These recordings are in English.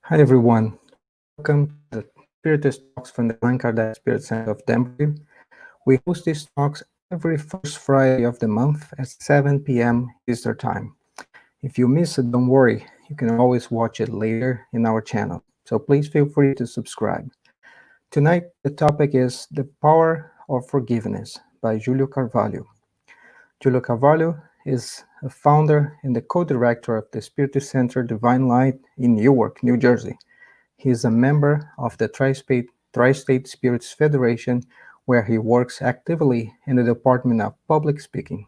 Hi everyone, welcome to the Spiritist Talks from the Allan Kardec Spirit Center of Denver. We host these talks every first Friday of the month at 7 p.m. Eastern Time. If you miss it, don't worry, you can always watch it later in our channel, so please feel free to subscribe. Tonight, the topic is The Power of Forgiveness by Julio Carvalho. Julio Carvalho is a founder and the co-director of the Spiritist Center Divine Light in Newark, New Jersey. He is a member of the Tri-State Spirits Federation, where he works actively in the Department of Public Speaking.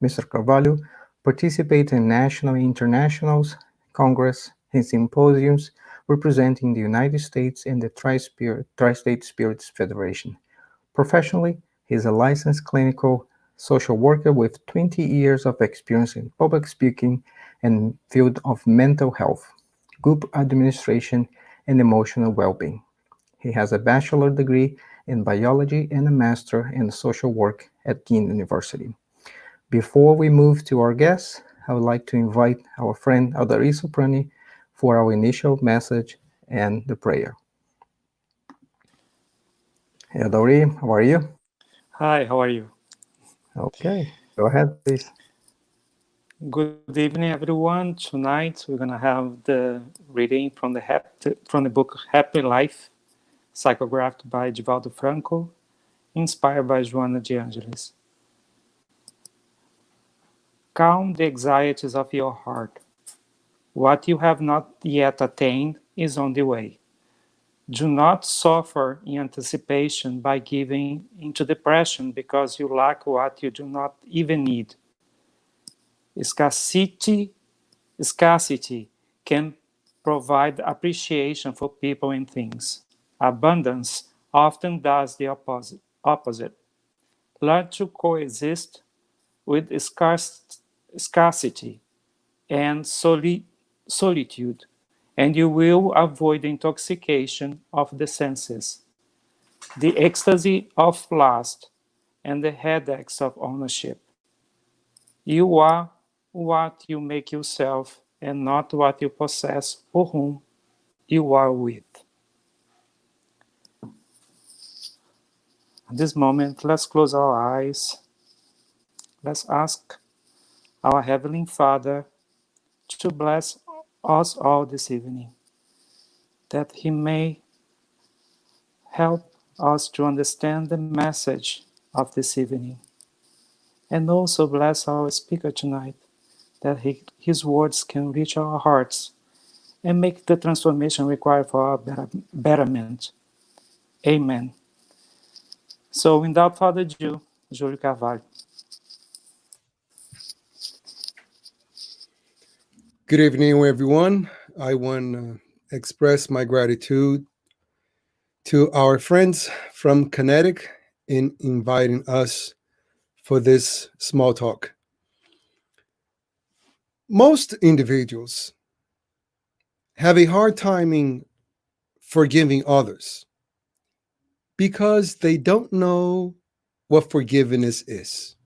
Mr. Carvalho participates in national and international congress and symposiums representing the United States and the Tri-State Spirits Federation. Professionally, he is a licensed clinical social worker with 20 years of experience in public speaking and field of mental health, group administration, and emotional well-being. He has a bachelor's degree in biology and a master in social work at Dean University. Before we move to our guests, I would like to invite our friend Aldari Soprani for our initial message and the prayer. Hey, Aldari, how are you? Hi, how are you? Okay, go ahead, please. Good evening, everyone. Tonight we're gonna have the reading from the book Happy Life, psychographed by Divaldo Franco, inspired by Joana de Angelis. Calm the anxieties of your heart. What you have not yet attained is on the way. Do not suffer in anticipation by giving into depression because you lack what you do not even need. Scarcity can provide appreciation for people and things. Abundance often does the opposite. Learn to coexist with scarcity and solitude, and you will avoid the intoxication of the senses, the ecstasy of lust, and the headaches of ownership. You are what you make yourself and not what you possess or whom you are with. At this moment, let's close our eyes. Let's ask our Heavenly Father to bless us all this evening, that He may help us to understand the message of this evening, and also bless our speaker tonight, that his words can reach our hearts and make the transformation required for our betterment. Amen. So, without further ado, Julio Carvalho. Good evening, everyone. I want to express my gratitude to our friends from Connecticut in inviting us for this small talk. Most individuals have a hard time in forgiving others because they don't know what forgiveness is.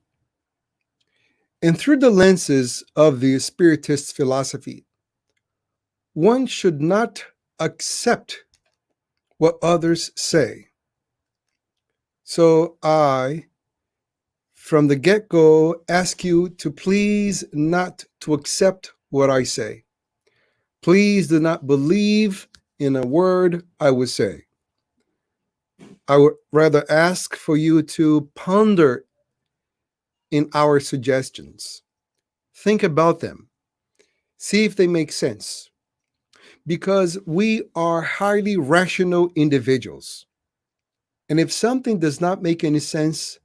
And through the lenses of the Spiritist philosophy, one should not accept what others say. So I, from the get-go, ask you to please not to accept what I say. Please do not believe in a word I would say. I would rather ask for you to ponder in our suggestions. Think about them. See if they make sense. Because we are highly rational individuals. And if something does not make any sense,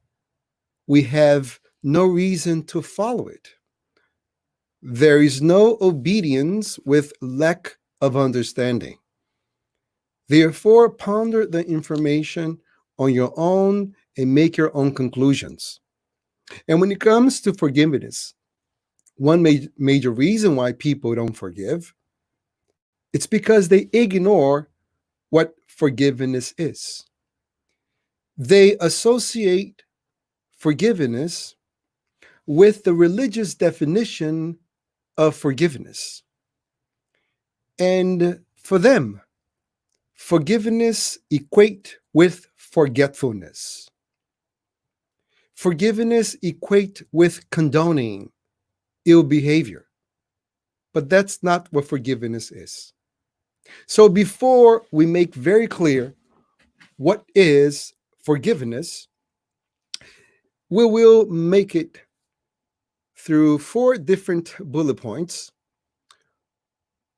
we have no reason to follow it. There is no obedience with lack of understanding. Therefore, ponder the information on your own and make your own conclusions. And when it comes to forgiveness, one major reason why people don't forgive, it's because they ignore what forgiveness is. They associate forgiveness with the religious definition of forgiveness. And For them, forgiveness equate with forgetfulness. Forgiveness equate with condoning ill behavior. But that's not what forgiveness is. So before we make very clear what is forgiveness, we will make it through 4 different bullet points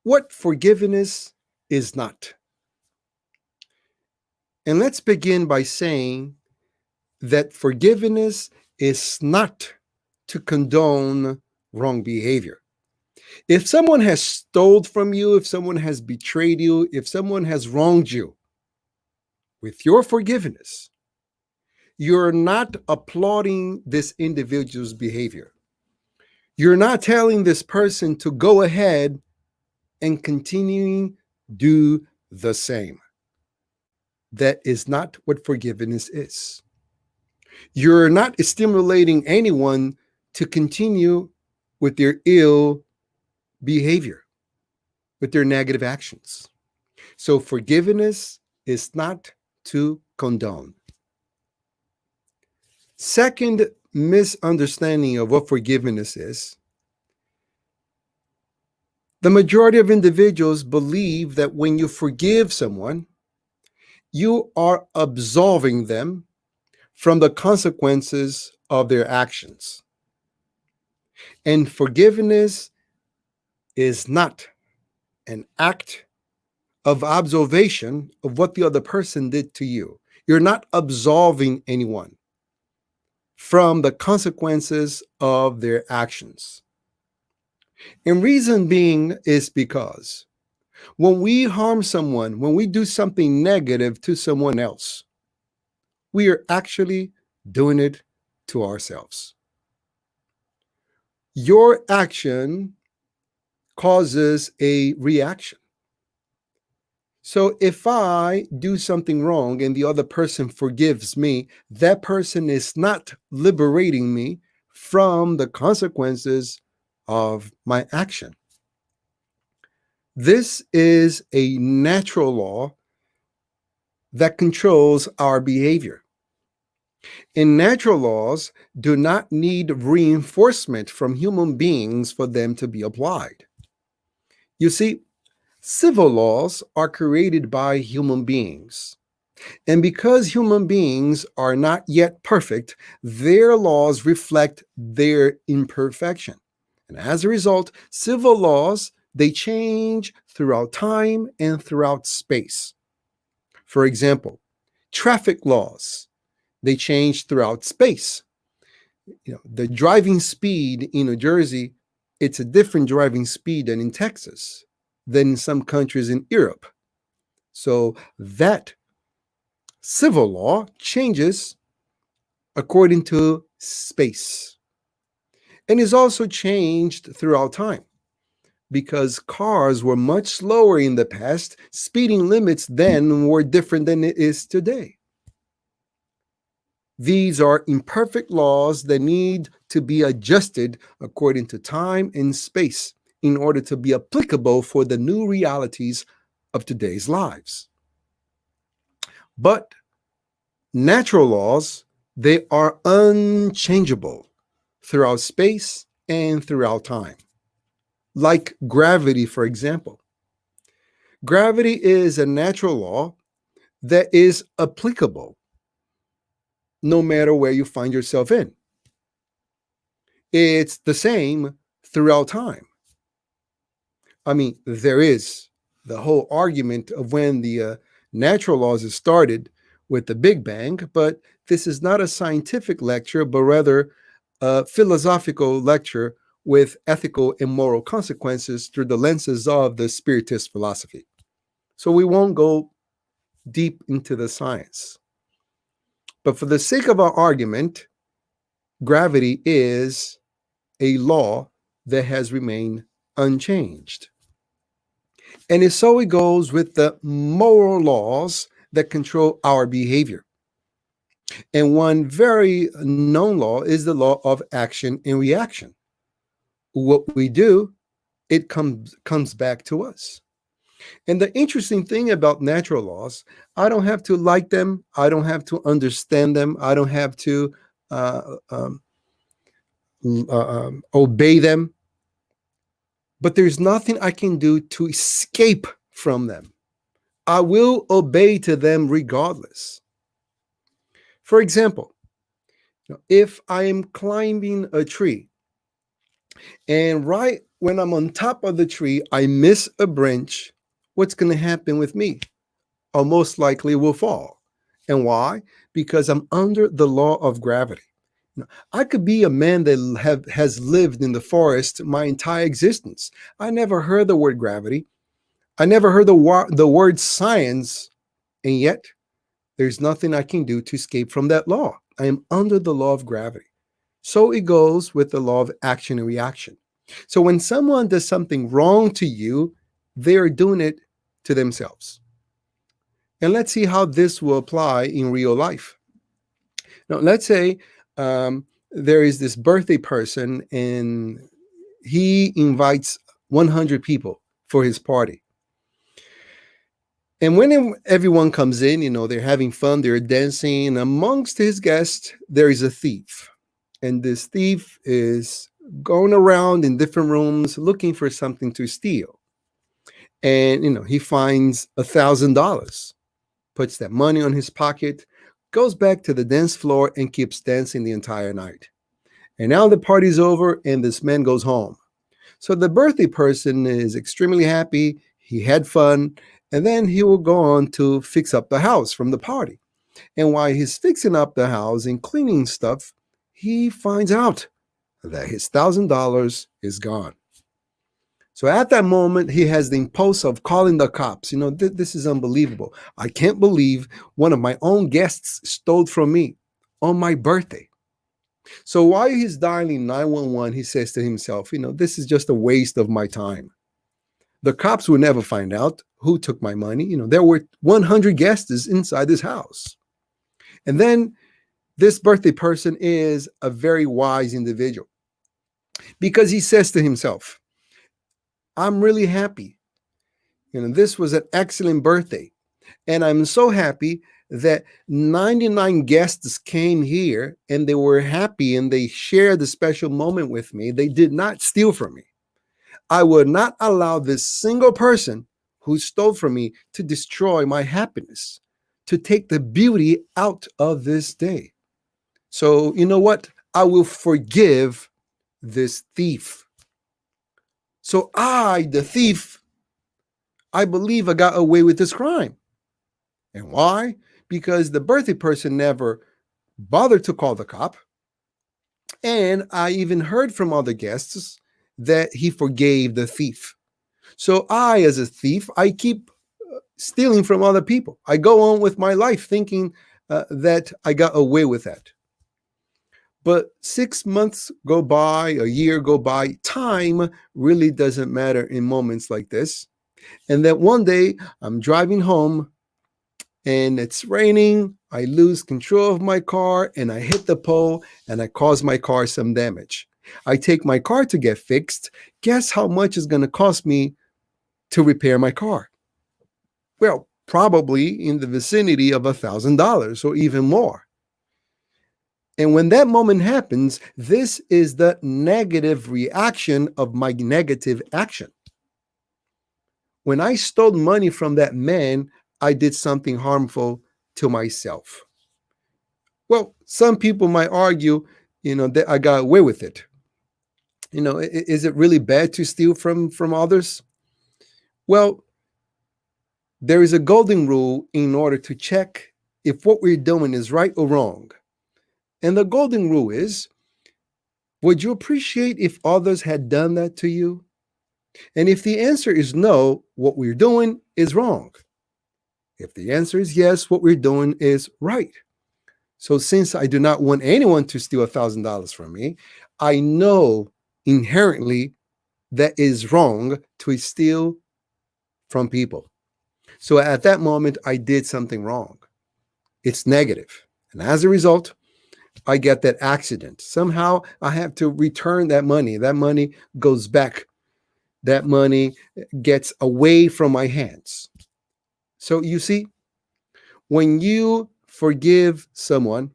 what forgiveness is not. And let's begin by saying that forgiveness is not to condone wrong behavior. If someone has stole from you, if someone has betrayed you, if someone has wronged you, with your forgiveness, you're not applauding this individual's behavior. You're not telling this person to go ahead and continuing do the same. That is not what forgiveness is. You're not stimulating anyone to continue with their ill behavior, with their negative actions. So forgiveness is not to condone. Second misunderstanding of what forgiveness is, the majority of individuals believe that when you forgive someone, you are absolving them from the consequences of their actions. And forgiveness is not an act of observation of what the other person did to you. You're not absolving anyone from the consequences of their actions. And reason being is because when we harm someone, when we do something negative to someone else, we are actually doing it to ourselves. Your action causes a reaction. So if I do something wrong and the other person forgives me, that person is not liberating me from the consequences of my action. This is a natural law that controls our behavior. And natural laws do not need reinforcement from human beings for them to be applied. You see, civil laws are created by human beings. And because human beings are not yet perfect, their laws reflect their imperfection. And as a result, civil laws, they change throughout time and throughout space. For example, traffic laws, they change throughout space. The driving speed in New Jersey, it's a different driving speed than in Texas, than in some countries in Europe. So that civil law changes according to space and is also changed throughout time because cars were much slower in the past. Speeding limits then were different than it is today. These are imperfect laws that need to be adjusted according to time and space in order to be applicable for the new realities of today's lives. But natural laws, they are unchangeable throughout space and throughout time. Like gravity, for example. Gravity is a natural law that is applicable no matter where you find yourself in. It's the same throughout time. I mean, there is the whole argument of when the natural laws started with the Big Bang, but this is not a scientific lecture, but rather a philosophical lecture with ethical and moral consequences through the lenses of the Spiritist philosophy. So we won't go deep into the science. But for the sake of our argument, gravity is a law that has remained unchanged. And so it goes with the moral laws that control our behavior. And one very known law is the law of action and reaction. What we do, it comes back to us. And the interesting thing about natural laws, I don't have to like them. I don't have to understand them. I don't have to uh, um, obey them. But there's nothing I can do to escape from them. I will obey to them regardless. For example, if I am climbing a tree and right when I'm on top of the tree, I miss a branch, what's going to happen with me? I'll most likely will fall. And why? Because I'm under the law of gravity. I could be a man that has lived in the forest my entire existence. I never heard the word gravity. I never heard the word science. And yet, there's nothing I can do to escape from that law. I am under the law of gravity. So it goes with the law of action and reaction. So when someone does something wrong to you, they are doing it to themselves. And let's see how this will apply in real life. Now, let's say there is this birthday person and he invites 100 people for his party. And when everyone comes in, they're having fun, they're dancing. Amongst his guests, there is a thief. And this thief is going around in different rooms looking for something to steal. And, he finds $1,000, puts that money on his pocket, goes back to the dance floor and keeps dancing the entire night. And now the party's over and this man goes home. So the birthday person is extremely happy. He had fun. And then he will go on to fix up the house from the party. And while he's fixing up the house and cleaning stuff, he finds out that his $1,000 is gone. So at that moment, he has the impulse of calling the cops. This is unbelievable. I can't believe one of my own guests stole from me on my birthday. So while he's dialing 911, he says to himself, this is just a waste of my time. The cops will never find out who took my money. There were 100 guests inside this house. And then this birthday person is a very wise individual because he says to himself, I'm really happy. This was an excellent birthday. And I'm so happy that 99 guests came here and they were happy and they shared the special moment with me. They did not steal from me. I would not allow this single person who stole from me to destroy my happiness, to take the beauty out of this day. So you know what? I will forgive this thief. So I, the thief, I believe I got away with this crime. And why? Because the birthday person never bothered to call the cop. And I even heard from other guests that he forgave the thief. So I, as a thief, I keep stealing from other people. I go on with my life thinking that I got away with that. But 6 months go by, a year go by. Time really doesn't matter in moments like this. And then one day I'm driving home and it's raining. I lose control of my car and I hit the pole and I cause my car some damage. I take my car to get fixed. Guess how much it's going to cost me to repair my car? Well, probably in the vicinity of $1,000 or even more. And when that moment happens, this is the negative reaction of my negative action. When I stole money from that man, I did something harmful to myself. Well, some people might argue, that I got away with it. Is it really bad to steal from others? Well, there is a golden rule in order to check if what we're doing is right or wrong. And the golden rule is, would you appreciate if others had done that to you? And if the answer is no, what we're doing is wrong. If the answer is yes, what we're doing is right. So since I do not want anyone to steal $1,000 from me, I know inherently that is wrong to steal from people. So at that moment, I did something wrong. It's negative. And as a result, I get that accident. Somehow I have to return that money. That money goes back that money gets away from my hands. So you see, when you forgive someone,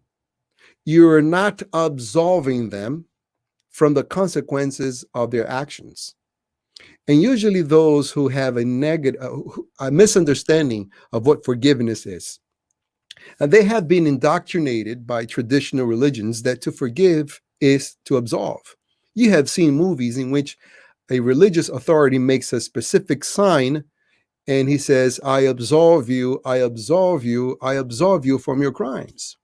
you're not absolving them from the consequences of their actions. And usually those who have a misunderstanding of what forgiveness is, and they have been indoctrinated by traditional religions that to forgive is to absolve. You have seen movies in which a religious authority makes a specific sign and he says, I absolve you, I absolve you, I absolve you from your crimes.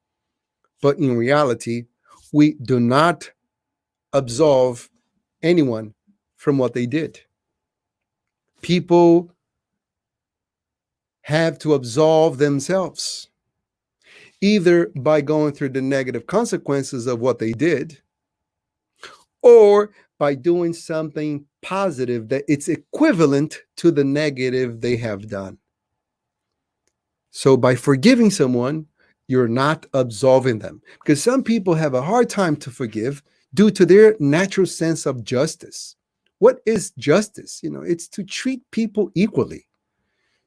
But in reality, we do not absolve anyone from what they did. People have to absolve themselves, either by going through the negative consequences of what they did, or by doing something positive that it's equivalent to the negative they have done. So by forgiving someone, you're not absolving them, because some people have a hard time to forgive due to their natural sense of justice. What is justice? It's to treat people equally.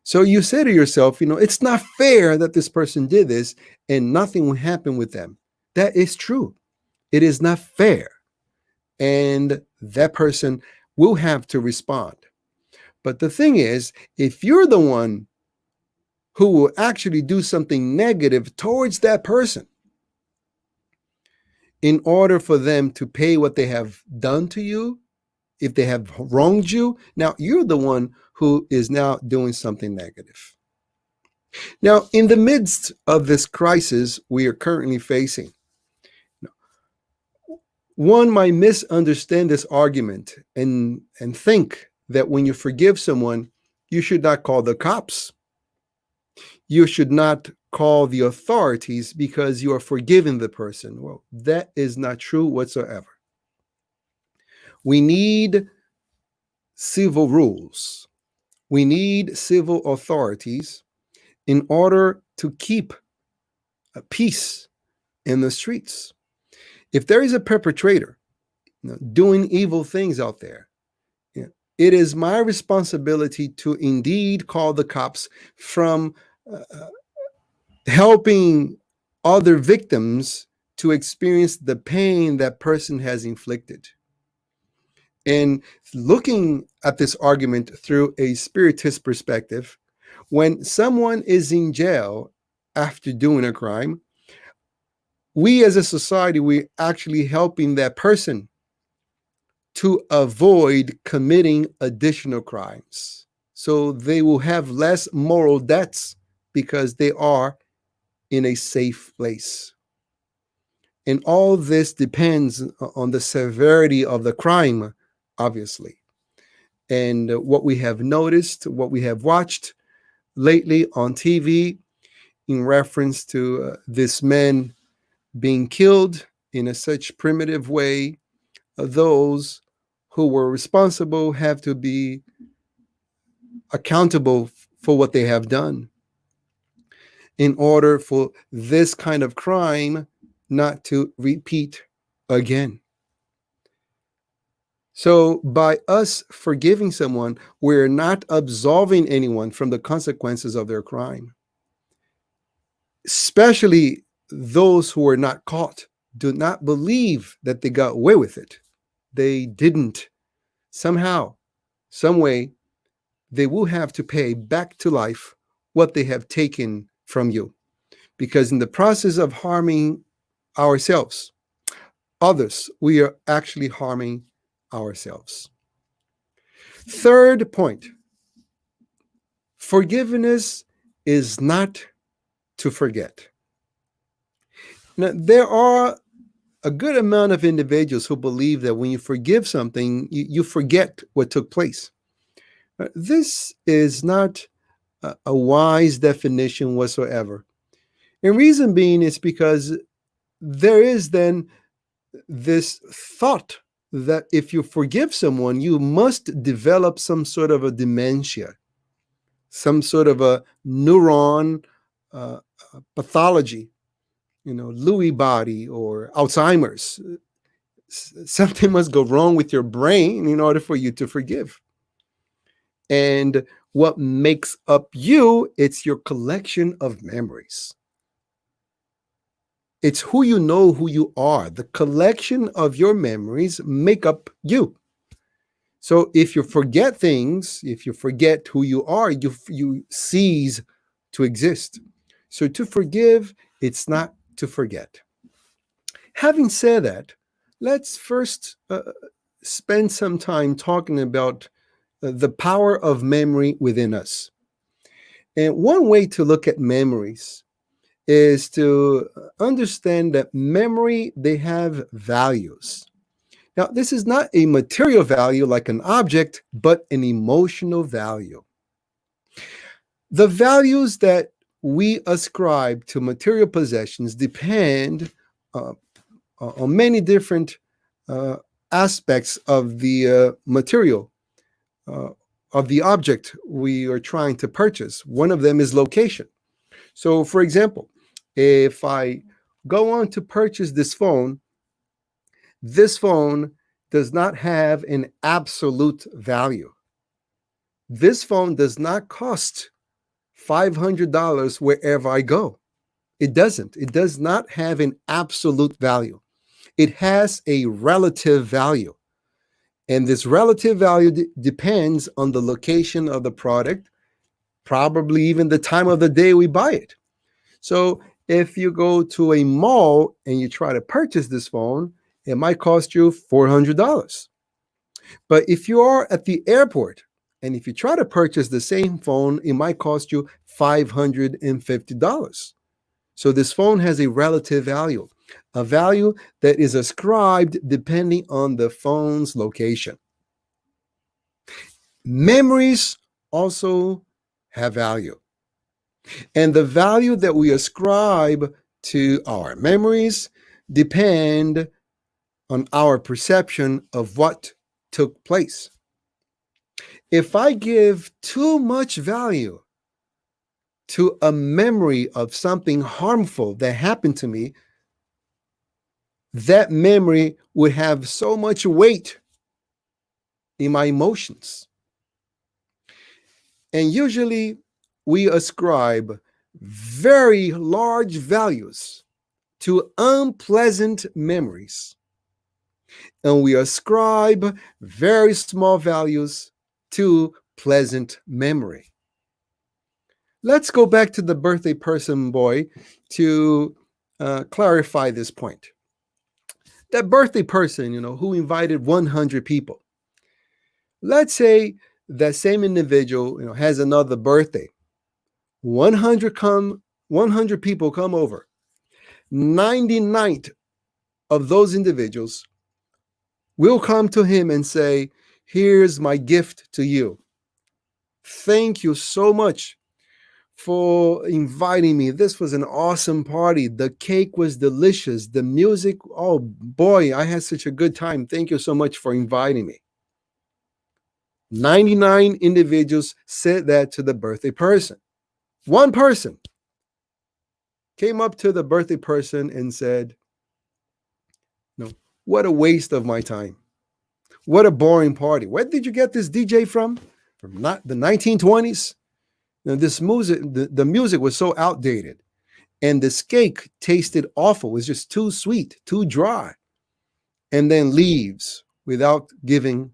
So you say to yourself, it's not fair that this person did this and nothing will happen with them. That is true. It is not fair. And that person will have to respond. But the thing is, if you're the one who will actually do something negative towards that person in order for them to pay what they have done to you, if they have wronged you, now you're the one who is now doing something negative. Now, in the midst of this crisis we are currently facing, one might misunderstand this argument and think that when you forgive someone, you should not call the cops. You should not call the authorities because you are forgiving the person. Well, that is not true whatsoever. We need civil rules. We need civil authorities in order to keep peace in the streets. If there is a perpetrator doing evil things out there, it is my responsibility to indeed call the cops from helping other victims to experience the pain that person has inflicted. And looking at this argument through a spiritist perspective, when someone is in jail after doing a crime, we as a society, we're actually helping that person to avoid committing additional crimes. So they will have less moral debts because they are in a safe place. And all this depends on the severity of the crime, obviously. And what we have noticed, what we have watched lately on TV in reference to this man being killed in such primitive way, those who were responsible have to be accountable for what they have done in order for this kind of crime not to repeat again. So by us forgiving someone, we're not absolving anyone from the consequences of their crime. Especially those who were not caught do not believe that they got away with it. They didn't. Somehow, some way, they will have to pay back to life what they have taken from you. Because in the process of harming ourselves, others, we are actually harming ourselves. Third point, forgiveness is not to forget. Now, there are a good amount of individuals who believe that when you forgive something, you forget what took place. This is not a wise definition whatsoever. And reason being is because there is then this thought that if you forgive someone, you must develop some sort of a dementia, some sort of a neuron pathology, Lewy body or Alzheimer's. Something must go wrong with your brain in order for you to forgive. And what makes up you, it's your collection of memories. It's who you know who you are. The collection of your memories make up you. So if you forget things, if you forget who you are, you cease to exist. So to forgive, it's not to forget. Having said that, let's first spend some time talking about the power of memory within us. And one way to look at memories is to understand that memory, they have values. Now, this is not a material value like an object, but an emotional value. The values that we ascribe to material possessions depend on many different aspects of the material, of the object we are trying to purchase. One of them is location. So, for example, if I go on to purchase this phone does not have an absolute value. This phone does not cost $500 wherever I go. It doesn't. It does not have an absolute value. It has a relative value. And this relative value depends on the location of the product, probably even the time of the day we buy it. So if you go to a mall and you try to purchase this phone, it might cost you $400. But if you are at the airport and if you try to purchase the same phone, it might cost you $550. So this phone has a relative value, a value that is ascribed depending on the phone's location. Memories also have value. And the value that we ascribe to our memories depend on our perception of what took place. If I give too much value to a memory of something harmful that happened to me, that memory would have so much weight in my emotions. And usually we ascribe very large values to unpleasant memories. And we ascribe very small values to pleasant memory. Let's go back to the birthday person boy to clarify this point. That birthday person, who invited 100 people. Let's say that same individual, has another birthday. 100 people come over. 99 of those individuals will come to him and say, "Here's my gift to you. Thank you so much for inviting me. This was an awesome party. The cake was delicious. The music, oh boy, I had such a good time. Thank you so much for inviting me." 99 individuals said that to the birthday person. One person came up to the birthday person and said, "No, what a waste of my time. What a boring party. Where did you get this DJ from? From not the 1920s? This music, the music was so outdated. And this cake tasted awful. It was just too sweet, too dry." And then leaves without giving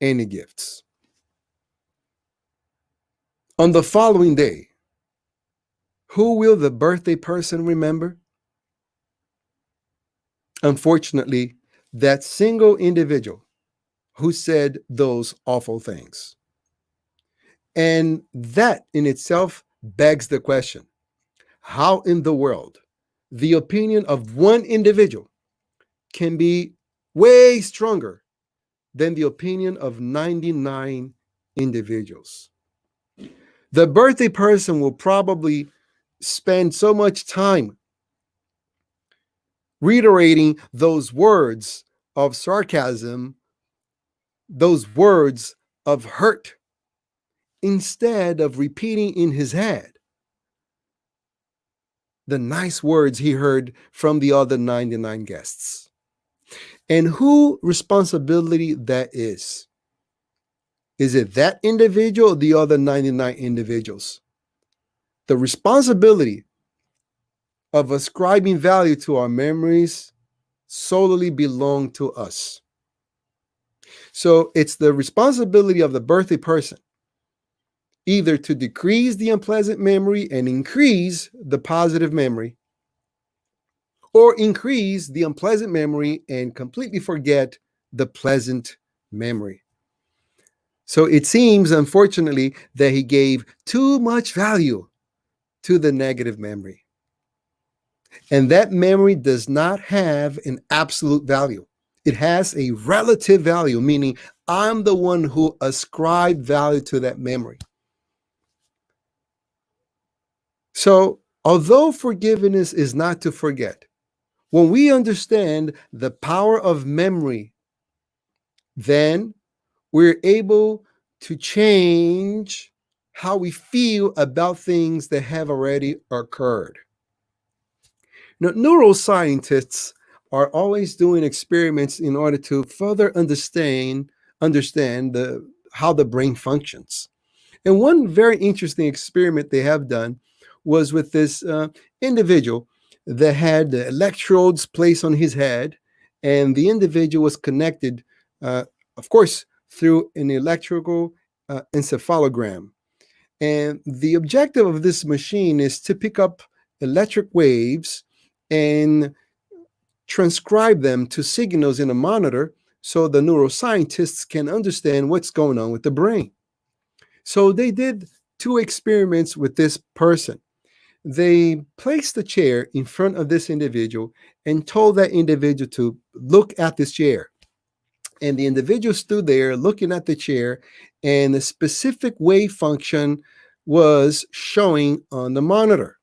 any gifts. On the following day, who will the birthday person remember? Unfortunately, that single individual who said those awful things. And that in itself begs the question, how in the world the opinion of one individual can be way stronger than the opinion of 99 individuals? The birthday person will probably spend so much time reiterating those words of sarcasm, those words of hurt, instead of repeating in his head the nice words he heard from the other 99 guests. And whose responsibility that is? Is it that individual or the other 99 individuals? The responsibility of ascribing value to our memories solely belong to us. So it's the responsibility of the birthday person either to decrease the unpleasant memory and increase the positive memory, or increase the unpleasant memory and completely forget the pleasant memory. So it seems, unfortunately, that he gave too much value to the negative memory. And that memory does not have an absolute value. It has a relative value, meaning I'm the one who ascribed value to that memory. So, although forgiveness is not to forget, when we understand the power of memory, then we're able to change how we feel about things that have already occurred. Now, neuroscientists are always doing experiments in order to further understand how the brain functions. And one very interesting experiment they have done was with this individual that had electrodes placed on his head, and the individual was connected, of course, through an electrical encephalogram. And the objective of this machine is to pick up electric waves and transcribe them to signals in a monitor so the neuroscientists can understand what's going on with the brain. So they did 2 experiments with this person. They placed a chair in front of this individual and told that individual to look at this chair. And the individual stood there looking at the chair, and a specific wave function was showing on the monitor.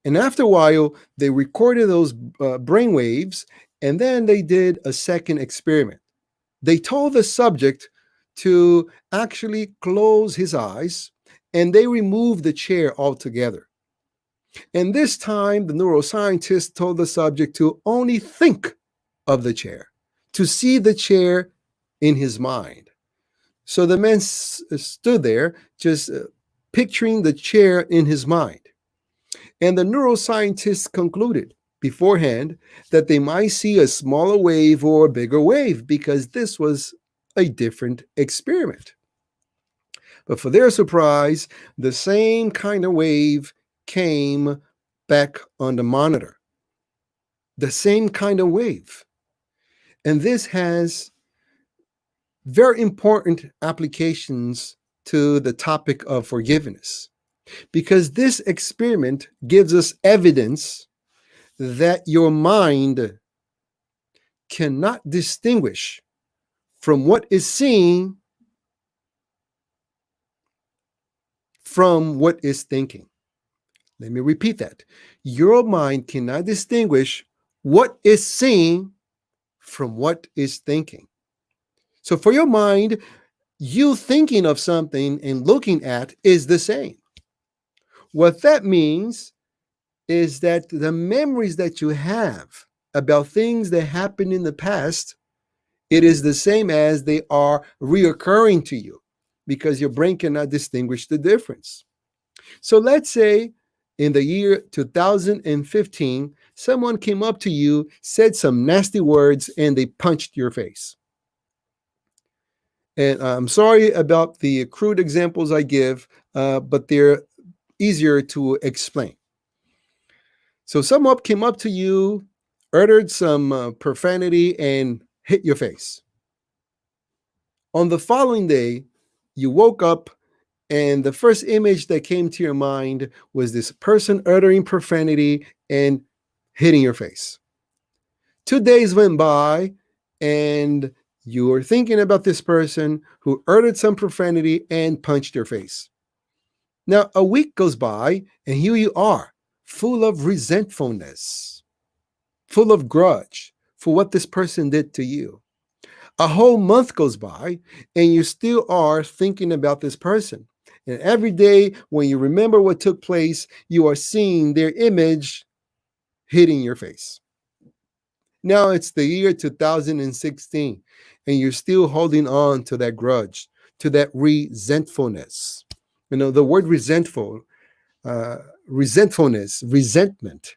And after a while, they recorded those brain waves, and then they did a second experiment. They told the subject to actually close his eyes, and they removed the chair altogether. And this time, the neuroscientist told the subject to only think of the chair, to see the chair in his mind. So the man stood there just picturing the chair in his mind. And the neuroscientists concluded beforehand that they might see a smaller wave or a bigger wave because this was a different experiment. But for their surprise, the same kind of wave came back on the monitor. The same kind of wave. And this has very important applications to the topic of forgiveness, because this experiment gives us evidence that your mind cannot distinguish from what is seen from what is thinking. Let me repeat that. Your mind cannot distinguish what is seen from what is thinking. So for your mind, you thinking of something and looking at is the same. What that means is that the memories that you have about things that happened in the past, it is the same as they are reoccurring to you because your brain cannot distinguish the difference. So let's say in the year 2015, someone came up to you, said some nasty words, and they punched your face. And I'm sorry about the crude examples I give, but they're easier to explain. So someone came up to you, uttered some profanity, and hit your face. On the following day, you woke up, and the first image that came to your mind was this person uttering profanity and hitting your face. 2 days went by, and you were thinking about this person who uttered some profanity and punched your face. Now, a week goes by, and here you are, full of resentfulness, full of grudge for what this person did to you. A whole month goes by, and you still are thinking about this person. And every day when you remember what took place, you are seeing their image hitting your face. Now it's the year 2016, and you're still holding on to that grudge, to that resentfulness. The word resentfulness, resentment,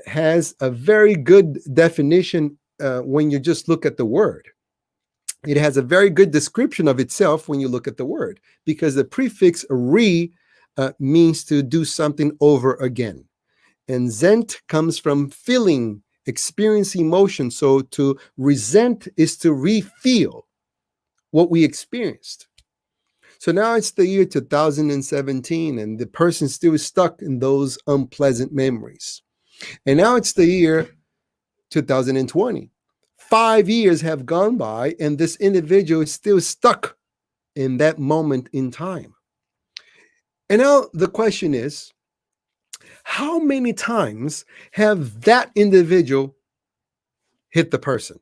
has a very good definition when you just look at the word. It has a very good description of itself when you look at the word, because the prefix re means to do something over again. And zent comes from feeling, experience emotion. So to resent is to re-feel what we experienced. So now it's the year 2017, and the person's still stuck in those unpleasant memories. And now it's the year 2020. 5 years have gone by, and this individual is still stuck in that moment in time. And now the question is, how many times have that individual hit the person?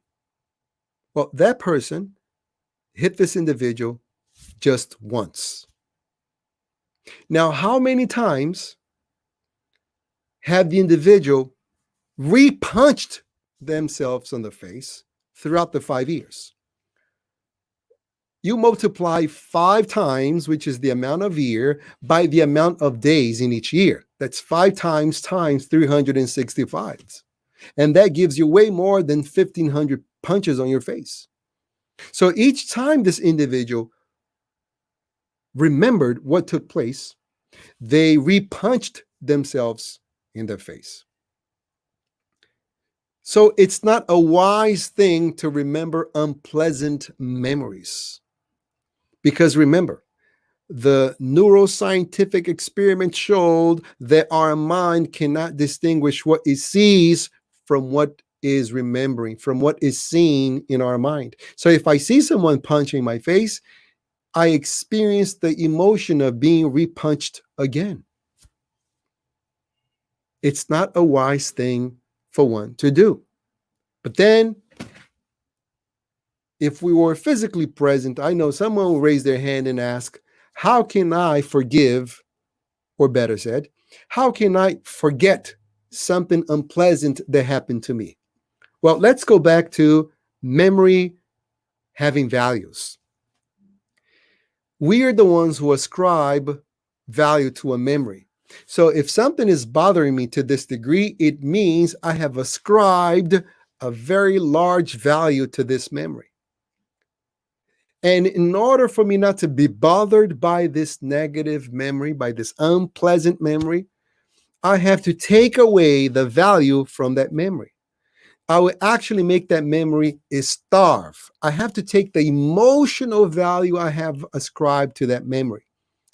Well, that person hit this individual just once. Now, how many times have the individual re-punched themselves on the face throughout the 5 years? You multiply 5 times, which is the amount of year, by the amount of days in each year. That's 5 times 365. And that gives you way more than 1,500 punches on your face. So each time this individual remembered what took place, they re-punched themselves in the face. So it's not a wise thing to remember unpleasant memories. Because remember, the neuroscientific experiment showed that our mind cannot distinguish what it sees from what is remembering, from what is seen in our mind. So if I see someone punching my face, I experience the emotion of being re-punched again. It's not a wise thing for one to do. But then, if we were physically present, I know someone will raise their hand and ask, how can I forgive, or better said, how can I forget something unpleasant that happened to me? Well, let's go back to memory having values. We are the ones who ascribe value to a memory. So if something is bothering me to this degree, it means I have ascribed a very large value to this memory. And in order for me not to be bothered by this negative memory, by this unpleasant memory, I have to take away the value from that memory. I will actually make that memory starve. I have to take the emotional value I have ascribed to that memory.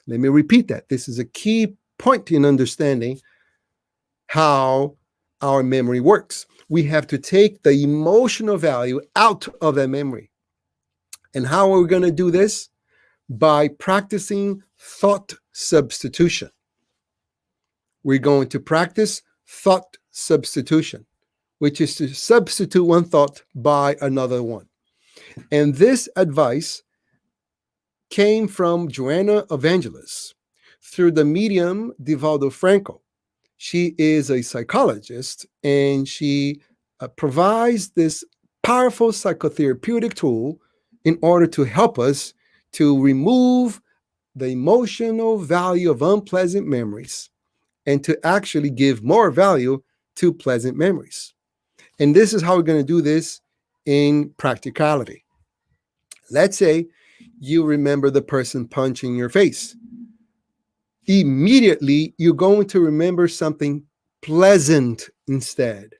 Let me repeat that. This is a key point in understanding how our memory works. We have to take the emotional value out of that memory. And how are we going to do this? By practicing thought substitution. We're going to practice thought substitution, which is to substitute one thought by another one. And this advice came from Joanna Evangelist through the medium Divaldo Franco. She is a psychologist, and she provides this powerful psychotherapeutic tool in order to help us to remove the emotional value of unpleasant memories and to actually give more value to pleasant memories. And this is how we're going to do this in practicality. Let's say you remember the person punching your face. Immediately, you're going to remember something pleasant instead.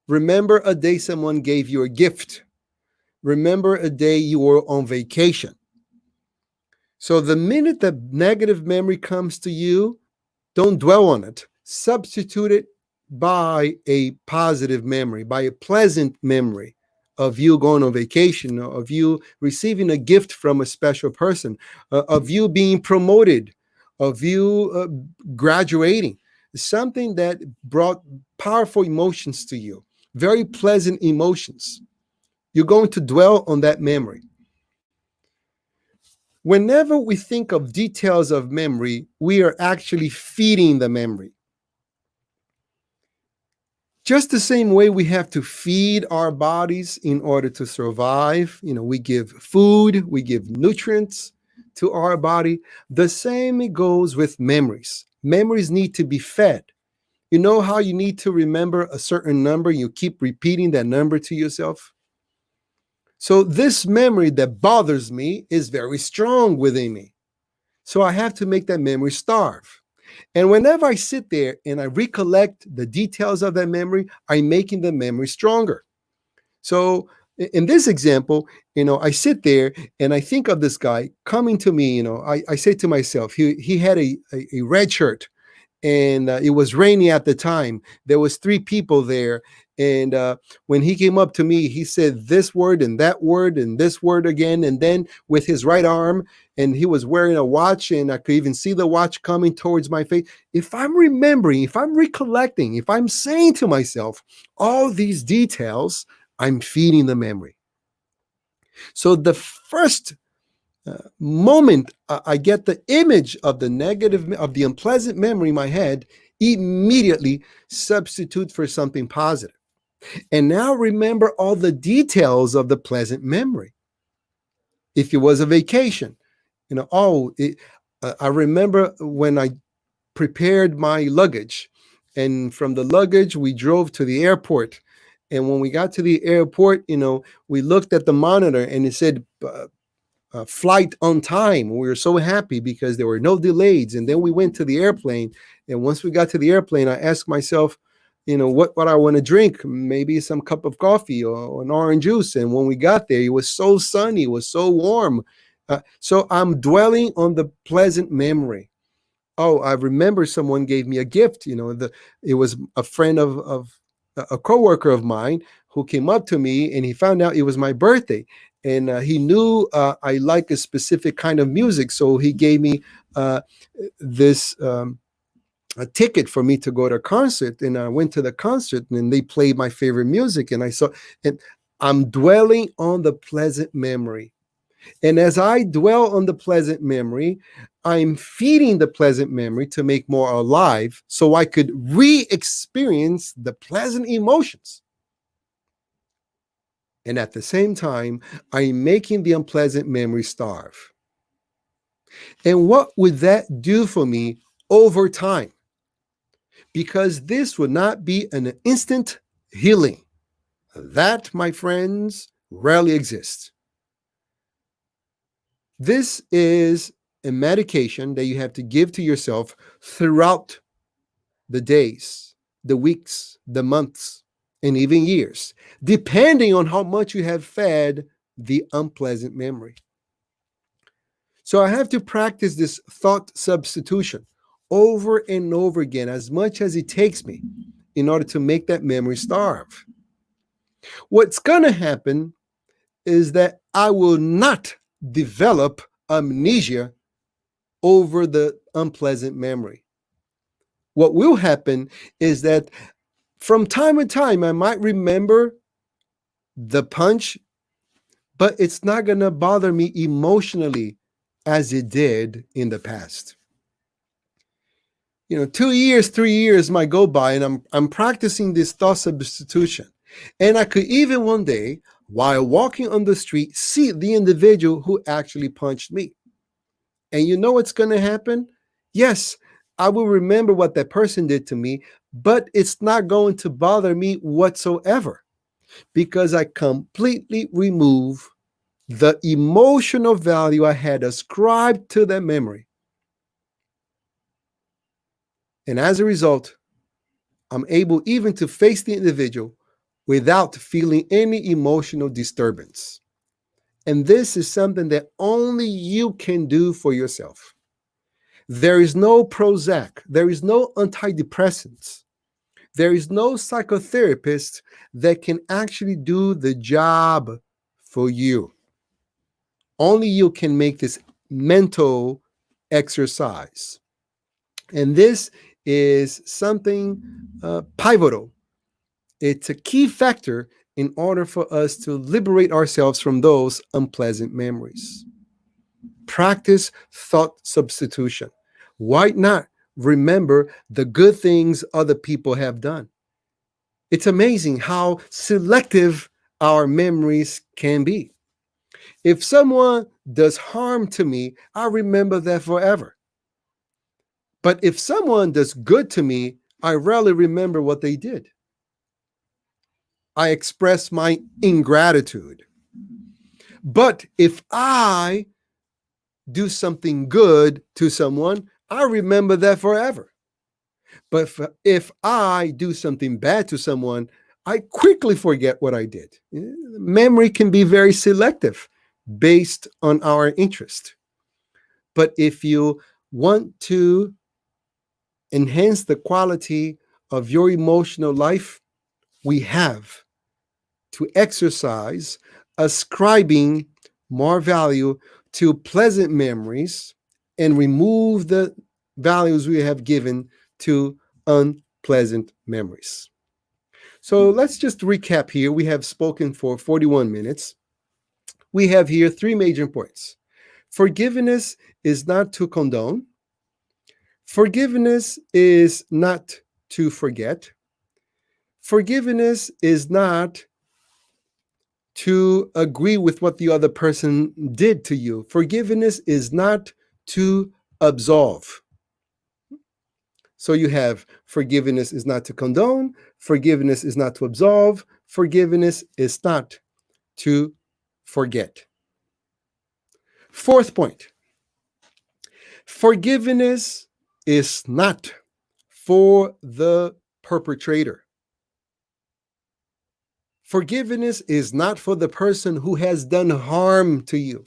Remember a day someone gave you a gift. Remember a day you were on vacation. So the minute the negative memory comes to you, don't dwell on it. Substitute it by a positive memory, by a pleasant memory of you going on vacation, of you receiving a gift from a special person, of you being promoted, of you graduating. Something that brought powerful emotions to you, very pleasant emotions. You're going to dwell on that memory. Whenever we think of details of memory, we are actually feeding the memory. Just the same way we have to feed our bodies in order to survive. We give food, we give nutrients to our body. The same it goes with memories. Memories need to be fed. You know how you need to remember a certain number? You keep repeating that number to yourself. So this memory that bothers me is very strong within me. So I have to make that memory starve. And whenever I sit there and I recollect the details of that memory, I'm making the memory stronger. So in this example, I sit there and I think of this guy coming to me. I say to myself, he had a red shirt, and it was rainy at the time. There was 3 people there. And when he came up to me, he said this word and this word again. And then with his right arm, and he was wearing a watch, and I could even see the watch coming towards my face. If I'm remembering, if I'm recollecting, if I'm saying to myself all these details, I'm feeding the memory. So the first moment I get the image of the negative, of the unpleasant memory in my head, immediately substitute for something positive. And now remember all the details of the pleasant memory. If it was a vacation, I remember when I prepared my luggage, and from the luggage, we drove to the airport. And when we got to the airport, we looked at the monitor and it said, flight on time. We were so happy because there were no delays. And then we went to the airplane. And once we got to the airplane, I asked myself, what I want to drink, maybe some cup of coffee or an orange juice. And when we got there, it was so sunny, it was so warm. So I'm dwelling on the pleasant memory. Oh, I remember someone gave me a gift. It was a friend of a coworker of mine who came up to me, and he found out it was my birthday. And he knew I like a specific kind of music. So he gave me this a ticket for me to go to a concert. And I went to the concert, and they played my favorite music. And I'm dwelling on the pleasant memory. And as I dwell on the pleasant memory, I'm feeding the pleasant memory to make more alive so I could re-experience the pleasant emotions. And at the same time, I'm making the unpleasant memory starve. And what would that do for me over time? Because this would not be an instant healing. That, my friends, rarely exists. This is a medication that you have to give to yourself throughout the days, the weeks, the months, and even years, depending on how much you have fed the unpleasant memory. So I have to practice this thought substitution over and over again, as much as it takes me, in order to make that memory starve. What's going to happen is that I will not develop amnesia over the unpleasant memory. What will happen is that from time to time, I might remember the punch, but it's not going to bother me emotionally as it did in the past. 2 years, 3 years might go by, and I'm practicing this thought substitution. And I could even one day, while walking on the street, see the individual who actually punched me. And you know what's going to happen? Yes, I will remember what that person did to me, but it's not going to bother me whatsoever, because I completely remove the emotional value I had ascribed to that memory. And as a result, I'm able even to face the individual without feeling any emotional disturbance. And this is something that only you can do for yourself. There is no Prozac, there is no antidepressants, there is no psychotherapist that can actually do the job for you. Only you can make this mental exercise. And this is something pivotal. It's a key factor in order for us to liberate ourselves from those unpleasant memories. Practice thought substitution. Why not remember the good things other people have done? It's amazing how selective our memories can be. If someone does harm to me, I remember that forever. But if someone does good to me, I rarely remember what they did. I express my ingratitude. But if I do something good to someone, I remember that forever. But if I do something bad to someone, I quickly forget what I did. Memory can be very selective based on our interest. But if you want to enhance the quality of your emotional life, we have to exercise ascribing more value to pleasant memories and remove the values we have given to unpleasant memories. So let's just recap here. We have spoken for 41 minutes. We have here three major points. Forgiveness is not to condone. Forgiveness is not to forget. Forgiveness is not to agree with what the other person did to you. Forgiveness is not to absolve. So you have forgiveness is not to condone, forgiveness is not to absolve, forgiveness is not to forget. Fourth point, forgiveness is not for the perpetrator. Forgiveness is not for the person who has done harm to you.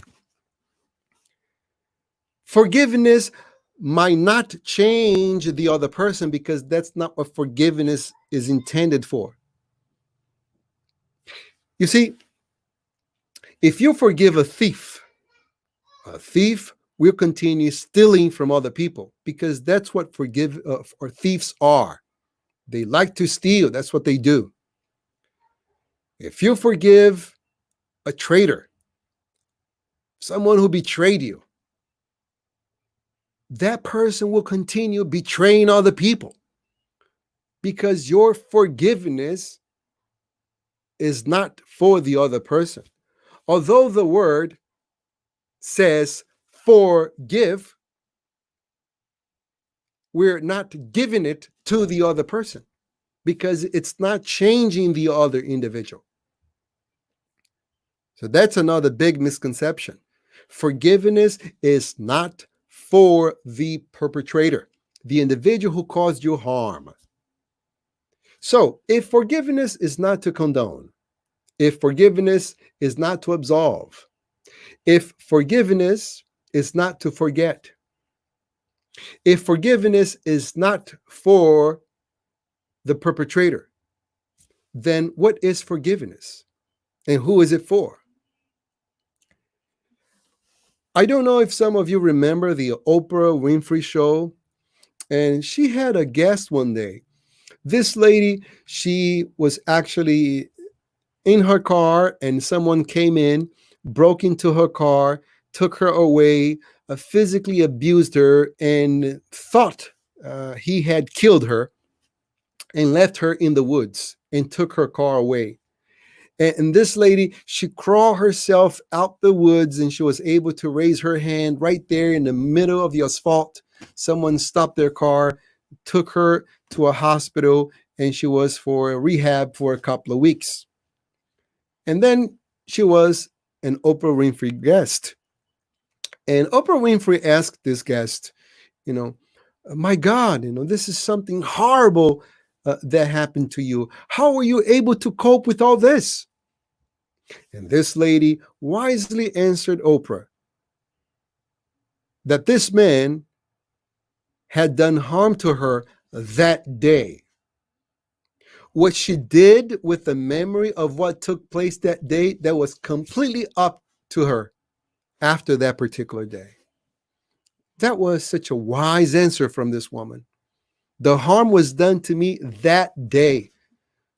Forgiveness might not change the other person because that's not what forgiveness is intended for. You see, if you forgive a thief will continue stealing from other people because that's what or thieves are. They like to steal. That's what they do. If you forgive a traitor, someone who betrayed you, that person will continue betraying other people because your forgiveness is not for the other person. Although the word says forgive, we're not giving it to the other person because it's not changing the other individual. So that's another big misconception. Forgiveness is not for the perpetrator, the individual who caused you harm. So if forgiveness is not to condone, if forgiveness is not to absolve, if forgiveness is not to forget, if forgiveness is not for the perpetrator, then what is forgiveness? And who is it for? I don't know if some of you remember the Oprah Winfrey show, and she had a guest one day. This lady, she was actually in her car and someone came in, broke into her car, took her away, physically abused her, and thought he had killed her and left her in the woods and took her car away. And this lady, she crawled herself out the woods and she was able to raise her hand right there in the middle of the asphalt. Someone stopped their car, took her to a hospital, and she was for a rehab for a couple of weeks. And then she was an Oprah Winfrey guest. And Oprah Winfrey asked this guest, my God, this is something horrible that happened to you. How were you able to cope with all this? And this lady wisely answered Oprah that this man had done harm to her that day. What she did with the memory of what took place that day, that was completely up to her after that particular day. That was such a wise answer from this woman. The harm was done to me that day,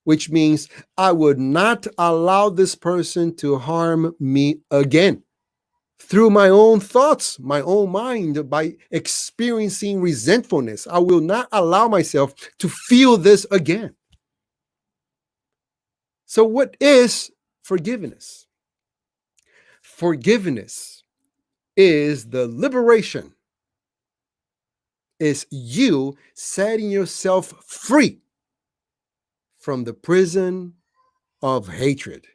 which means I would not allow this person to harm me again through my own thoughts, my own mind, by experiencing resentfulness. I will not allow myself to feel this again. So what is forgiveness? Forgiveness is the liberation, is you setting yourself free from the prison of hatred.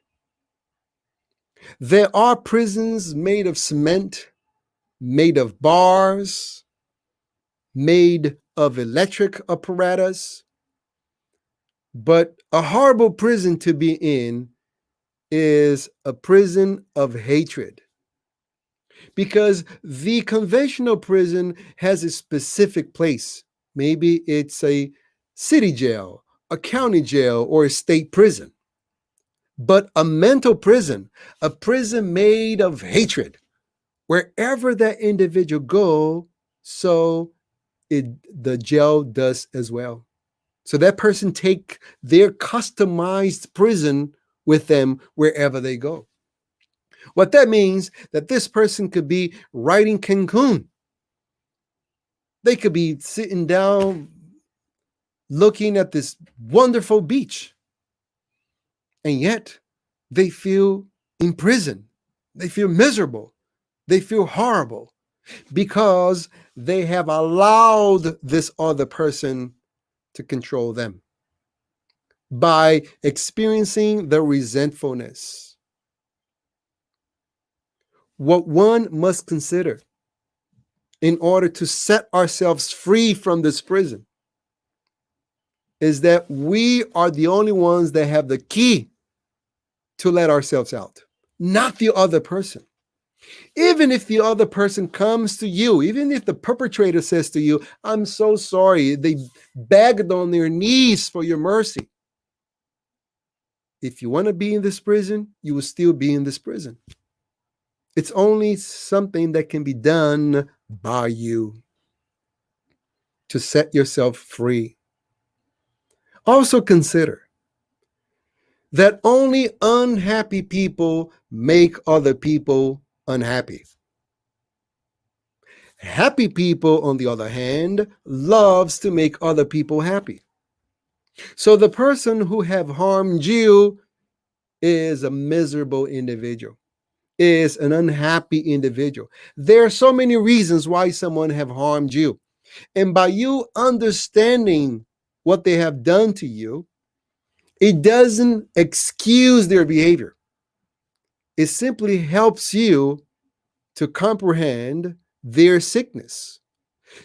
There are prisons made of cement, made of bars, made of electric apparatus, but a horrible prison to be in is a prison of hatred. Because the conventional prison has a specific place. Maybe it's a city jail, a county jail, or a state prison. But a mental prison, a prison made of hatred, wherever that individual go, so the jail does as well. So that person take their customized prison with them wherever they go. What that means that this person could be right in Cancun. They could be sitting down looking at this wonderful beach. And yet they feel in prison. They feel miserable. They feel horrible because they have allowed this other person to control them by experiencing the resentfulness. What one must consider in order to set ourselves free from this prison is that we are the only ones that have the key to let ourselves out, not the other person. Even if the other person comes to you, even if the perpetrator says to you, I'm so sorry, they begged on their knees for your mercy. If you want to be in this prison, you will still be in this prison. It's only something that can be done by you to set yourself free. Also consider that only unhappy people make other people unhappy. Happy people, on the other hand, loves to make other people happy. So the person who have harmed you is a miserable individual, is an unhappy individual. There are so many reasons why someone have harmed you. And by you understanding what they have done to you, it doesn't excuse their behavior. It simply helps you to comprehend their sickness.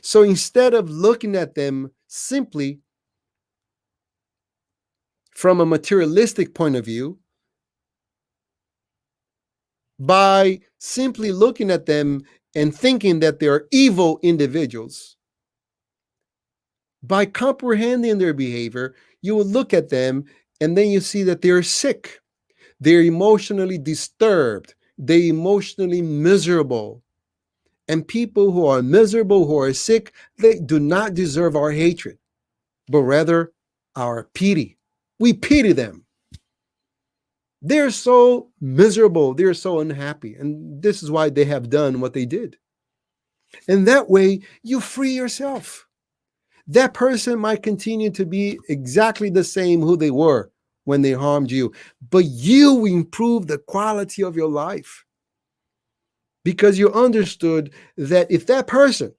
So instead of looking at them simply from a materialistic point of view, by simply looking at them and thinking that they are evil individuals, by comprehending their behavior, you will look at them and then you see that they're sick. They're emotionally disturbed. They're emotionally miserable. And people who are miserable, who are sick, they do not deserve our hatred, but rather our pity. We pity them. They're so miserable. They're so unhappy. And this is why they have done what they did. And that way, you free yourself. That person might continue to be exactly the same who they were when they harmed you, but you improve the quality of your life because you understood that if that person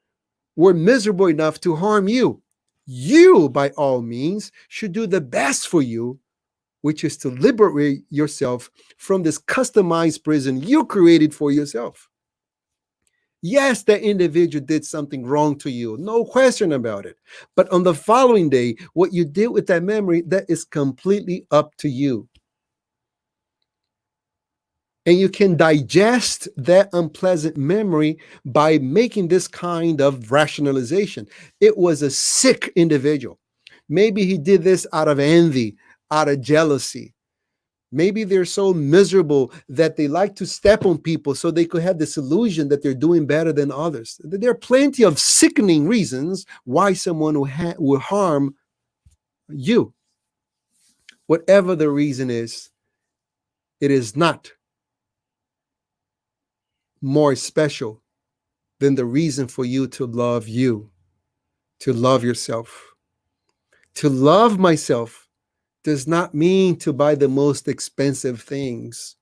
were miserable enough to harm you, you, by all means, should do the best for you, which is to liberate yourself from this customized prison you created for yourself. Yes, that individual did something wrong to you, no question about it. But on the following day, what you did with that memory, that is completely up to you. And you can digest that unpleasant memory by making this kind of rationalization. It was a sick individual. Maybe he did this out of envy, out of jealousy. Maybe they're so miserable that they like to step on people so they could have this illusion that they're doing better than others. There are plenty of sickening reasons why someone will harm you. Whatever the reason is, it is not more special than the reason for you, to love yourself, to love myself. does not mean to buy the most expensive things.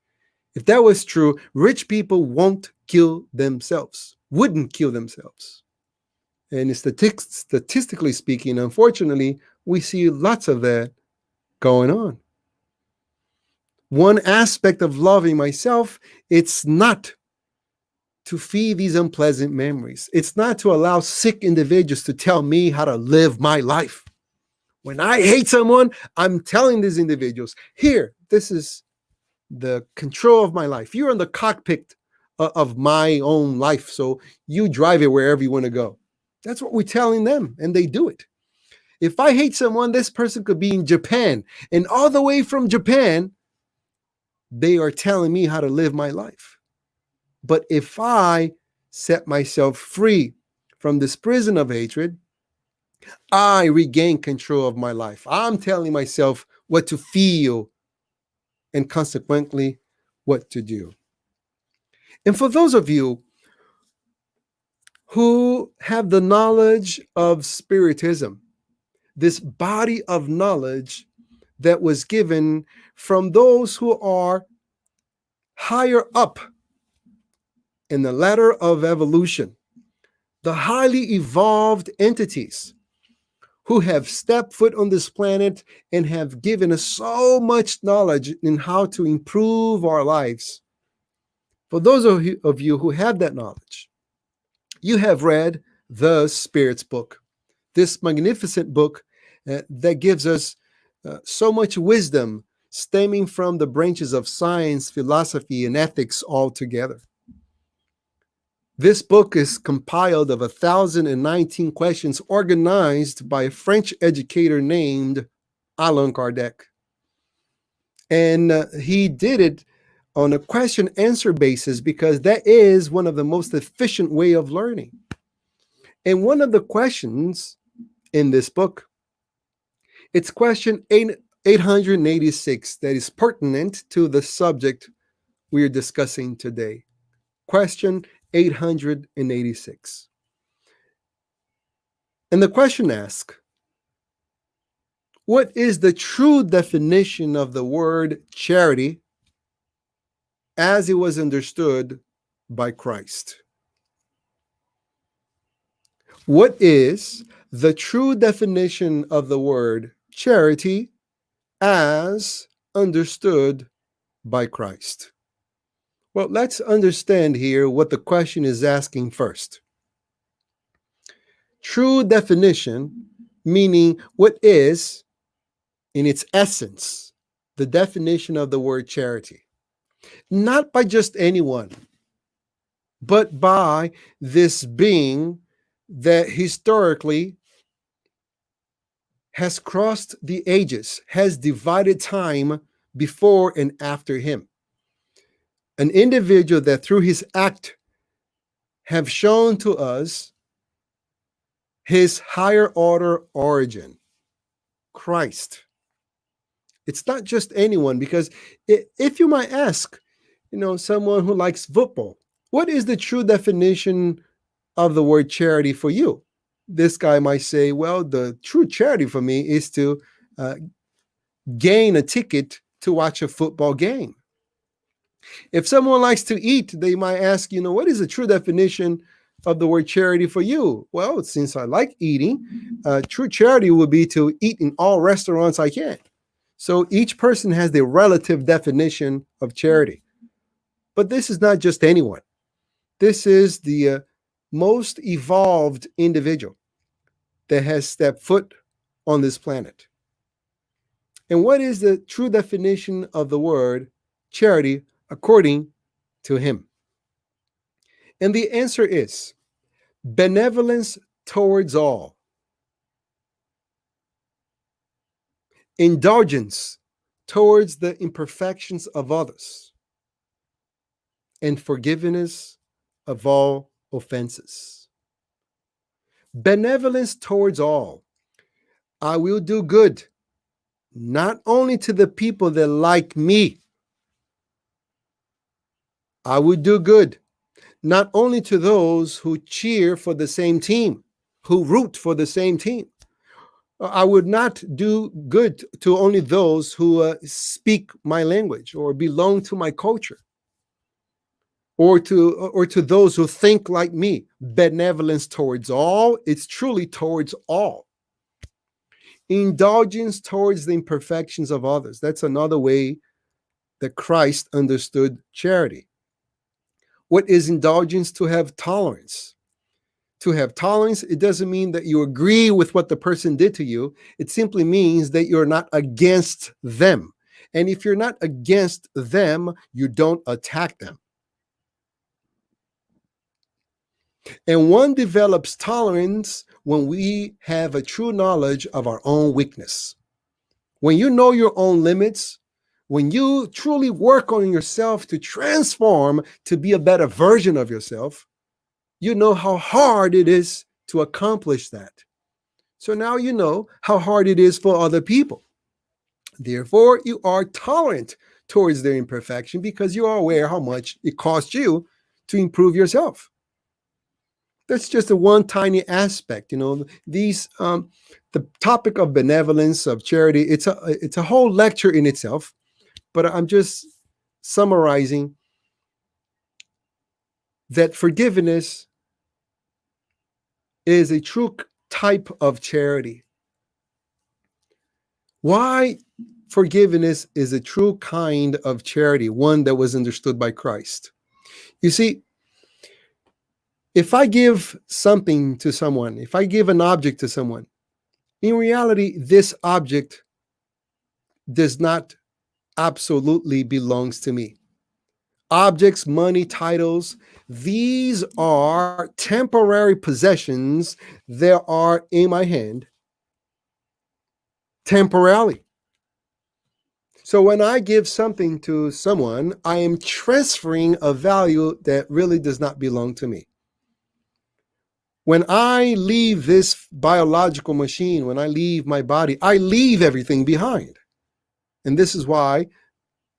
If that was true, rich people wouldn't kill themselves. And statistically speaking, unfortunately, we see lots of that going on. One aspect of loving myself, it's not to feed these unpleasant memories. It's not to allow sick individuals to tell me how to live my life. When I hate someone, I'm telling these individuals, here, this is the control of my life. You're in the cockpit of my own life, so you drive it wherever you want to go. That's what we're telling them, and they do it. If I hate someone, this person could be in Japan, and all the way from Japan, they are telling me how to live my life. But if I set myself free from this prison of hatred, I regain control of my life. I'm telling myself what to feel and consequently what to do. And for those of you who have the knowledge of Spiritism, this body of knowledge that was given from those who are higher up in the ladder of evolution, the highly evolved entities who have stepped foot on this planet and have given us so much knowledge in how to improve our lives. For those of you who have that knowledge, you have read the Spirit's book, this magnificent book that gives us so much wisdom stemming from the branches of science, philosophy, and ethics all together. This book is compiled of 1,019 questions organized by a French educator named Allan Kardec. And he did it on a question-answer basis because that is one of the most efficient way of learning. And one of the questions in this book, it's question 886 that is pertinent to the subject we are discussing today. Question 886. And the question asks, what is the true definition of the word charity as it was understood by Christ? What is the true definition of the word charity as understood by Christ? Well, let's understand here what the question is asking first. True definition, meaning what is, in its essence, the definition of the word charity. Not by just anyone, but by this being that historically has crossed the ages, has divided time before and after him. An individual that through his act have shown to us his higher order origin, Christ. It's not just anyone, because if you might ask, someone who likes football, what is the true definition of the word charity for you? This guy might say, well, the true charity for me is to gain a ticket to watch a football game. If someone likes to eat, they might ask, what is the true definition of the word charity for you? Well, since I like eating, true charity would be to eat in all restaurants I can. So each person has their relative definition of charity. But this is not just anyone. This is the most evolved individual that has stepped foot on this planet. And what is the true definition of the word charity according to him? And the answer is benevolence towards all, indulgence towards the imperfections of others, and forgiveness of all offenses. Benevolence towards all. I will do good, not only to the people that like me. I will do good, not only to those who cheer for the same team, who root for the same team. I would not do good to only those who speak my language or belong to my culture, or to those who think like me. Benevolence towards all, it's truly towards all. Indulgence towards the imperfections of others. That's another way that Christ understood charity. What is indulgence? To have tolerance. To have tolerance, it doesn't mean that you agree with what the person did to you. It simply means that you're not against them. And if you're not against them, you don't attack them. And one develops tolerance when we have a true knowledge of our own weakness. When you know your own limits, when you truly work on yourself to transform to be a better version of yourself, you know how hard it is to accomplish that. So now you know how hard it is for other people. Therefore, you are tolerant towards their imperfection because you are aware how much it costs you to improve yourself. That's just a one tiny aspect. These the topic of benevolence, of charity, it's a whole lecture in itself. But I'm just summarizing that forgiveness is a true type of charity. Why forgiveness is a true kind of charity, one that was understood by Christ. You see, if I give something to someone, if I give an object to someone, in reality, this object does not absolutely belongs to me. Objects, money, titles, these are temporary possessions that are in my hand temporarily. So when I give something to someone, I am transferring a value that really does not belong to me. When I leave this biological machine, when I leave my body, I leave everything behind. And this is why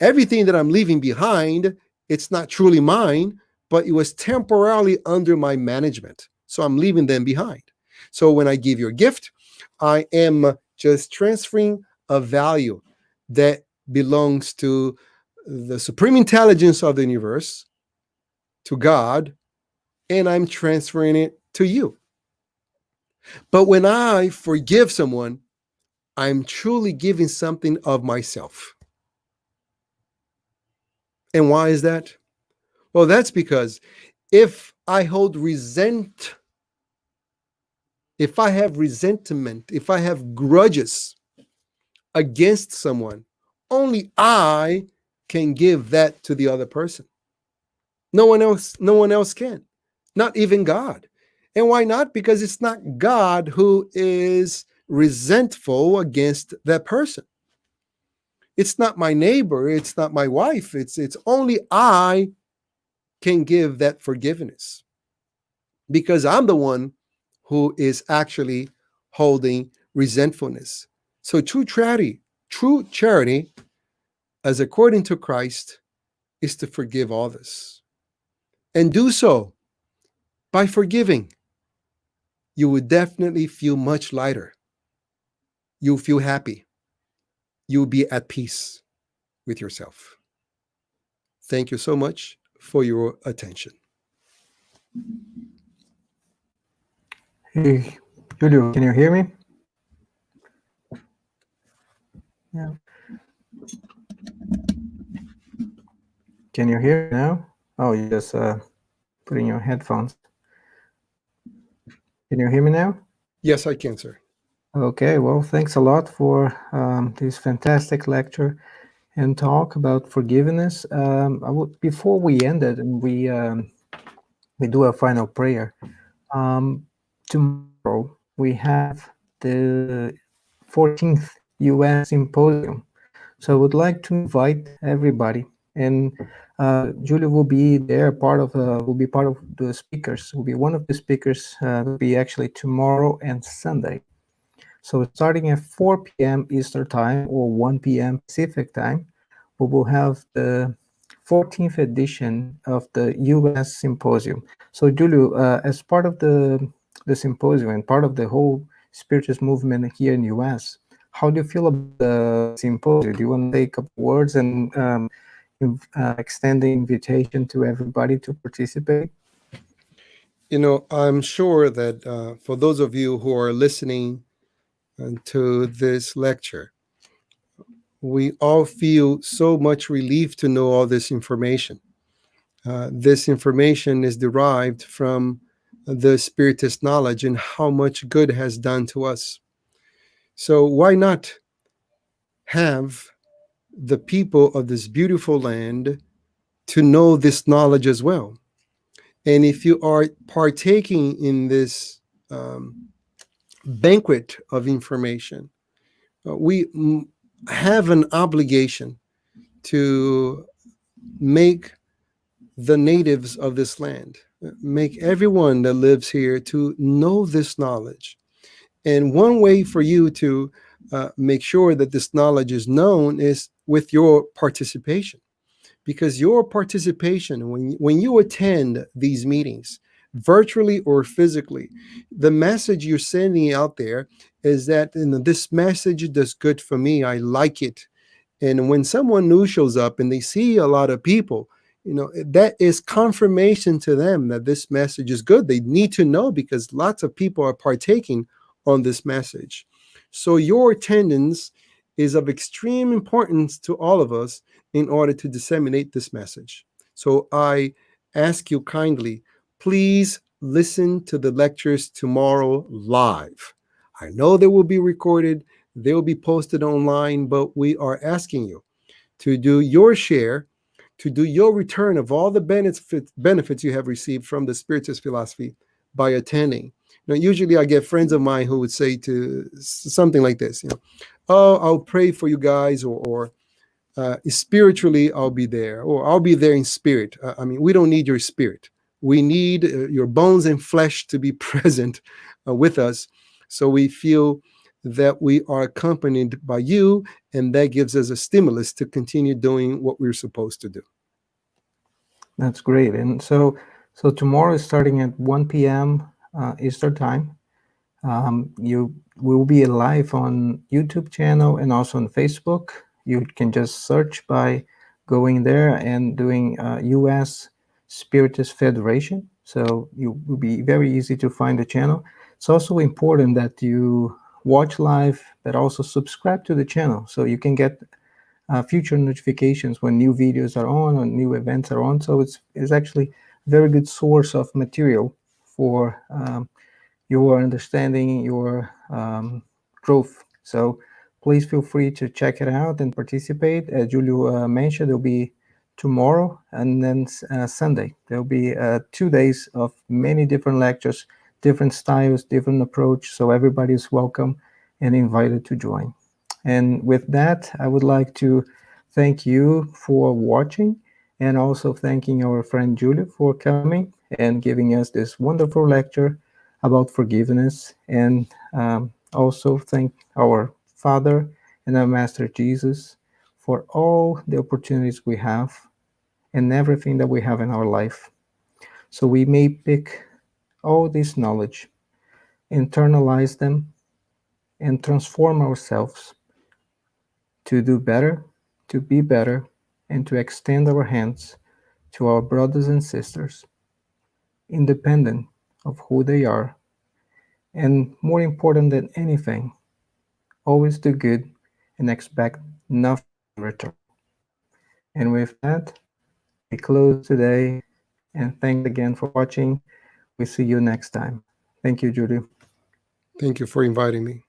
everything that I'm leaving behind, it's not truly mine, but it was temporarily under my management. So I'm leaving them behind. So when I give you a gift, I am just transferring a value that belongs to the supreme intelligence of the universe, to God, and I'm transferring it to you. But when I forgive someone, I'm truly giving something of myself. And why is that? Well, that's because if I hold if I have resentment, if I have grudges against someone, only I can give that to the other person. No one else can. Not even God. And why not? Because it's not God who is resentful against that person. It's not my neighbor, it's not my wife. It's only I can give that forgiveness, because I'm the one who is actually holding resentfulness. So true charity, as according to Christ, is to forgive others. And do so by forgiving. You would definitely feel much lighter. You'll feel happy. You'll be at peace with yourself. Thank you so much for your attention. Hey, Julio, can you hear me? Yeah. Can you hear me now? Oh, you just put in your headphones. Can you hear me now? Yes, I can, sir. Okay, well, thanks a lot for this fantastic lecture and talk about forgiveness. Before we end it, and we do a final prayer. Tomorrow we have the 14th UN Symposium. So I would like to invite everybody, and Julio will be there, will be part of the speakers, will be one of the speakers, will be actually tomorrow and Sunday. So starting at 4 p.m. Eastern Time or 1 p.m. Pacific Time, we will have the 14th edition of the US Symposium. So Julio, as part of the symposium and part of the whole Spiritist movement here in the U.S. How do you feel about the symposium? Do you want to say a couple words and extend the invitation to everybody to participate? I'm sure that for those of you who are listening to this lecture, we all feel so much relief to know all this information. This information is derived from the Spiritist knowledge and how much good has done to us. So why not have the people of this beautiful land to know this knowledge as well? And if you are partaking in this banquet of information, we have an obligation to make the natives of this land, make everyone that lives here to know this knowledge. And one way for you to make sure that this knowledge is known is with your participation. Because your participation, when you attend these meetings, virtually or physically, the message you're sending out there is that this message does good for me. I like it. And when someone new shows up and they see a lot of people, that is confirmation to them that this message is good. They need to know because lots of people are partaking on this message. So your attendance is of extreme importance to all of us in order to disseminate this message. So I ask you kindly, please listen to the lectures tomorrow live. I know they will be recorded, they will be posted online, but we are asking you to do your share, to do your return of all the benefits you have received from the Spiritist philosophy by attending. Now, usually I get friends of mine who would say to something like this, oh, I'll pray for you guys, or spiritually, I'll be there, or I'll be there in spirit. We don't need your spirit. We need your bones and flesh to be present with us, so we feel that we are accompanied by you, and that gives us a stimulus to continue doing what we're supposed to do. That's great. And so tomorrow is starting at 1 p.m. Eastern time. You will be live on YouTube channel and also on Facebook. You can just search by going there and doing U.S. Spiritist Federation. So it will be very easy to find the channel. It's also important that you watch live, but also subscribe to the channel so you can get future notifications when new videos are on or new events are on. So it's actually a very good source of material for your understanding, your growth. So please feel free to check it out and participate. As Julio mentioned, there'll be tomorrow and then Sunday. There'll be 2 days of many different lectures, different styles, different approach. So everybody's welcome and invited to join. And with that, I would like to thank you for watching, and also thanking our friend Julio for coming and giving us this wonderful lecture about forgiveness, and also thank our Father and our Master Jesus for all the opportunities we have and everything that we have in our life. So we may pick all this knowledge, internalize them, and transform ourselves to do better, to be better, and to extend our hands to our brothers and sisters, independent of who they are. And more important than anything, always do good and expect nothing in return. And with that, we close today, and thanks again for watching. We see you next time. Thank you, Judy. Thank you for inviting me.